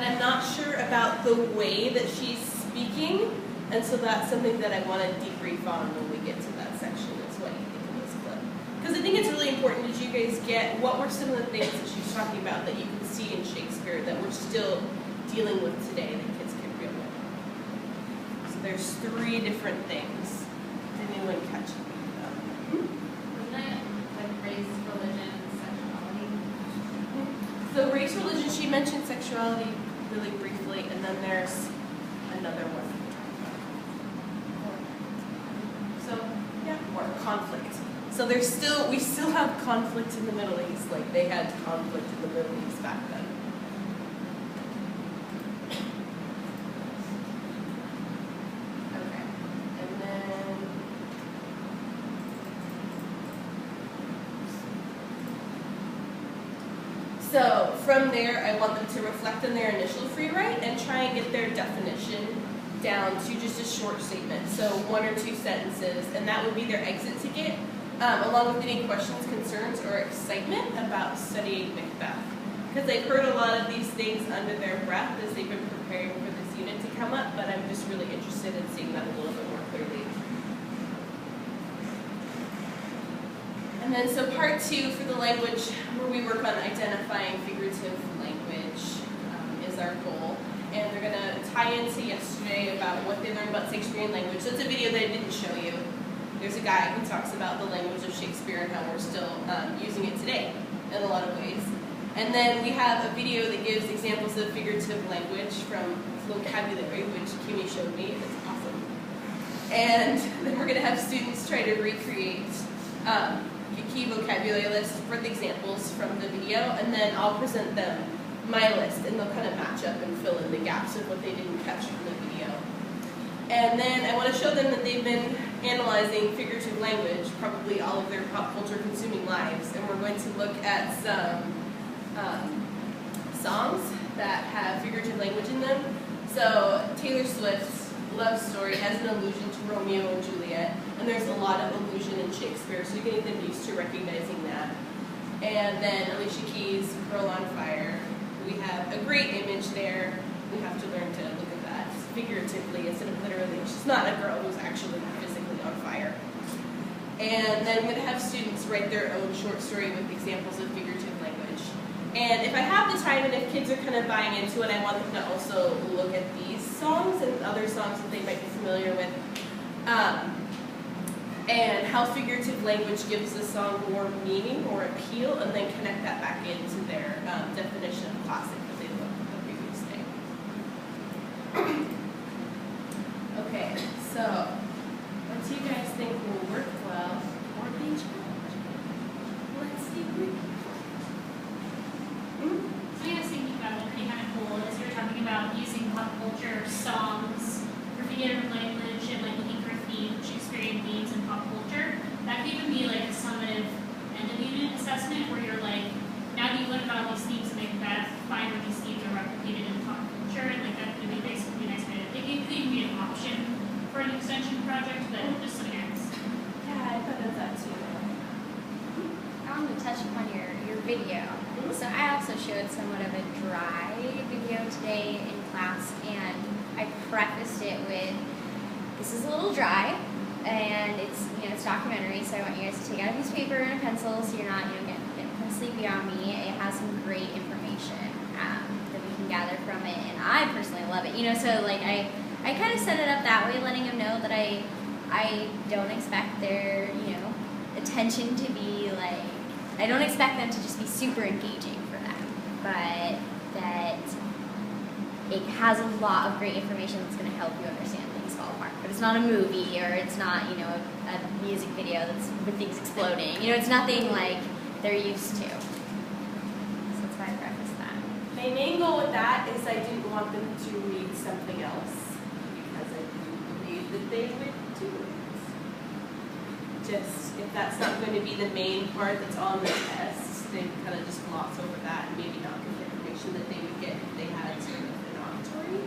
but I'm not sure about the way that she's speaking, and so that's something that I want to debrief on when we get to that section, is what you think of this clip. Because I think it's really important that you guys get what were some of the things that she's talking about that you can see in Shakespeare that we're still dealing with today that kids can deal with. So there's 3 different things. Did anyone catch it? Wasn't it like race, religion, sexuality? So race, religion, she mentioned sexuality really briefly, and then there's another one. So, yeah, or conflict. So we still have conflict in the Middle East, like they had conflict in the Middle East back then. Okay, and then so from there, I want them to reflect on their initial free write and try and get their definition down to just a short statement, so 1 or 2 sentences, and that would be their exit ticket, along with any questions, concerns, or excitement about studying Macbeth. Because they've heard a lot of these things under their breath as they've been preparing for this unit to come up, but I'm just really interested in seeing that a little bit more clearly. And then so part 2 for the language, where we work on identifying figurative language, is our goal. And they're going to tie into yesterday about what they learned about Shakespearean language. So it's a video that I didn't show you. There's a guy who talks about the language of Shakespeare and how we're still using it today in a lot of ways. And then we have a video that gives examples of figurative language from vocabulary, which Kimi showed me, and it's awesome. And then we're going to have students try to recreate a key vocabulary list for the examples from the video, and then I'll present them my list, and they'll kind of match up and fill in the gaps of what they didn't catch from the video. And then I want to show them that they've been analyzing figurative language, probably all of their pop culture consuming lives, and we're going to look at some songs that have figurative language in them. So Taylor Swift's Love Story has an allusion to Romeo and Juliet, and there's a lot of allusion in Shakespeare, so you're getting them used to recognizing that. And then Alicia Keys' Girl on Fire. We have a great image there. We have to learn to look at that figuratively instead of literally. She's not a girl who's actually physically on fire. And then I'm going to have students write their own short story with examples of figurative language. And if I have the time and if kids are kind of buying into it, I want them to also look at these songs and other songs that they might be familiar with. And how figurative language gives the song more meaning or appeal, and then connect that back into their definition of classic that they looked at the previous day. Okay, so what do you guys think will work well or be challenging? Let's see. Something I was thinking about would be kind of cool is you were talking about using pop culture songs for figurative language and like looking for themes, Shakespearean themes in pop culture. That could even be like a summative end of unit assessment where you're like, now that you learn about all these themes and Macbeth, find where these themes are replicated in pop culture, and like that could be basically a nice way to, it could even be an option for an extension project, but just something else. Yeah, I thought of that too. I want to touch upon your video. So I also showed somewhat of a dry video today in class, and I prefaced it with, this is a little dry, and it's it's documentary, so I want you guys to take out a piece of paper and a pencil so you're not getting kind of sleepy on me. It has some great information that we can gather from it, and I personally love it. So like I kind of set it up that way, letting them know that I don't expect their attention to be like, I don't expect them to just be super engaging for them, but that it has a lot of great information that's going to help you understand things fall apart. But it's not a movie, or it's not, a music video that's with things exploding. It's nothing like they're used to. So that's why I prefaced that. My main goal with that is I didn't want them to read something else, because I didn't believe that they would do it. Just, if that's not going to be the main part that's on the test, they kind of just gloss over that and maybe not get the information that they would get if they had sort of an auditory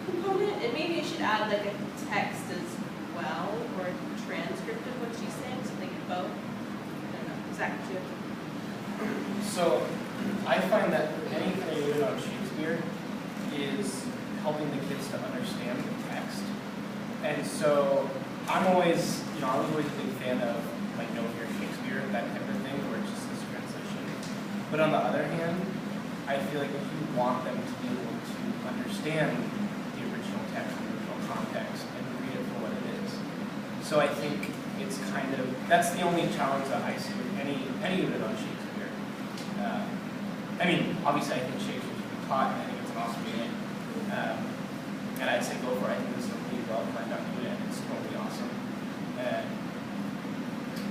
component. And maybe I should add like a text as well, or a transcript of what she's saying, so they get both. I don't know. Exactly. So I find that anything I read about Shakespeare to understand the text. And so I'm always, I was always a big fan of like Know Your Shakespeare, that type of thing, where it's just this translation. But on the other hand, I feel like if you want them to be able to understand the original text and the original context and read it for what it is. So I think it's kind of, that's the only challenge that I see with any unit on Shakespeare. I mean, obviously I think Shakespeare should be taught, and I think it's an awesome unit. And I'd say go for it. I think this is a really well planned out unit. It's totally awesome.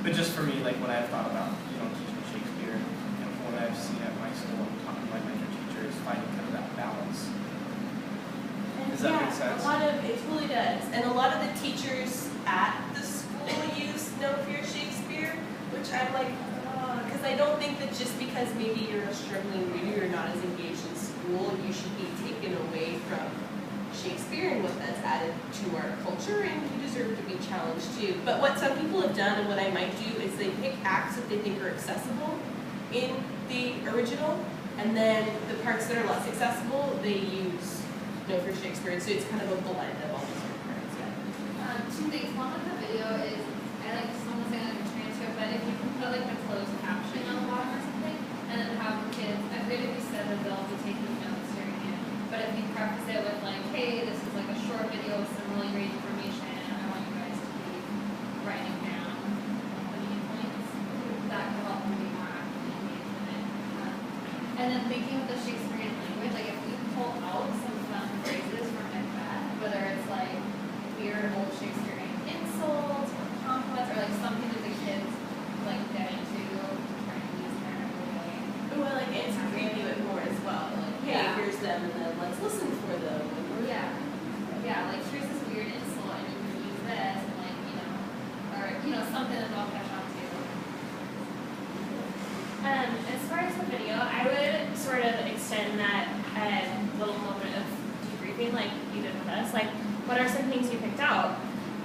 But just for me, like when I've thought about teaching Shakespeare, from what I've seen at my school and talking to my mentor teachers, finding kind of that balance. Does that make sense? It totally does. And a lot of the teachers at the school use Know Your Shakespeare, which I'm like, because I don't think that just because maybe you're a struggling reader, you're not as engaged in school, you should be taken away from Shakespeare and what that's added to our culture, and you deserve to be challenged too. But what some people have done, and what I might do, is they pick acts that they think are accessible in the original, and then the parts that are less accessible, they use Know Your Shakespeare. So it's kind of a blend of all these different parts. Yeah. Two things. One with the video is, I like someone saying like a transcript, but if you can put like a closed caption on the bottom or something, and then have the kids, I forget if you said that they'll be taking notes during it, but if you preface it with like, hey, this is like a short video with some really great information, I want you guys to be writing down the main points, that could help them be more actively engaged in it. And then thinking of the Shakespearean language, like if we pull out some fun phrases from Macbeth, whether it's like weird old Shakespearean insults or complex or like something that the kids like get into, trying to use their everyday. Oh, I like Instagram it more as well. Like, hey, here's them, and then let's listen for them. Yeah, like here's this weird insult, and you can use this, and like or something that they'll catch on to. As far as the video, I would sort of extend that little moment of debriefing, like you did with us. Like, what are some things you picked out?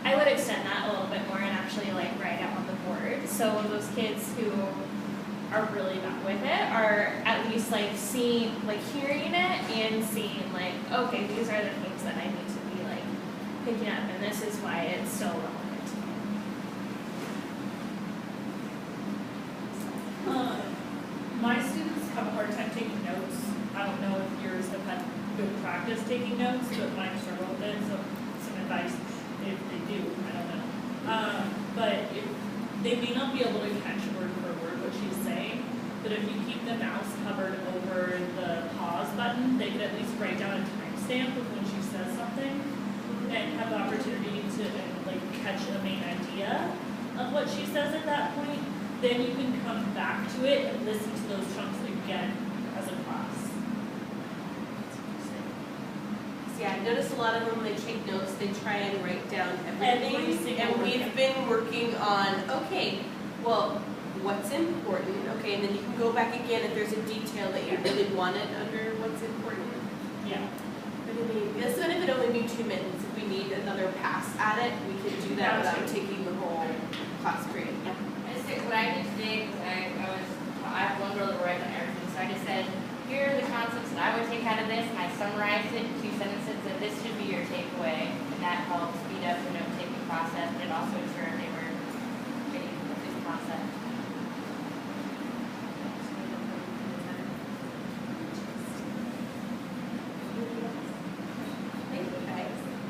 I would extend that a little bit more and actually like write out on the board. So those kids who are really not with it are at least like seeing, like hearing it and seeing like, okay, these are the things that I need to be like picking up, and this is why it's so relevant to me. My students have a hard time taking notes. I don't know if yours have had good practice taking notes, but mine struggle with it, so some advice if they do, I don't know. But if they may not be able to catch word for word what she's saying, but if you keep the mouse covered over the pause button, they can at least write down a timestamp of when she says something and have the opportunity to like catch a main idea of what she says at that point. Then you can come back to it and listen to those chunks again as a class. Yeah, I noticed a lot of them, they take notes, they try and write down Every everything. single And word. we've been working on, okay, well, what's important? Okay, and then you can go back again if there's a detail that you really wanted under what's important. Yeah. But I mean, this one, if it only be 2 minutes, if we need another pass at it, we can do that without taking the whole class period. Yeah. What I did today, because I have one girl that writes on everything, so I just said, here are the concepts that I would take out of this, and I summarized it in 2 sentences, and this should be your takeaway, and that helped speed up the note-taking process, but it also ensured they were getting the concept.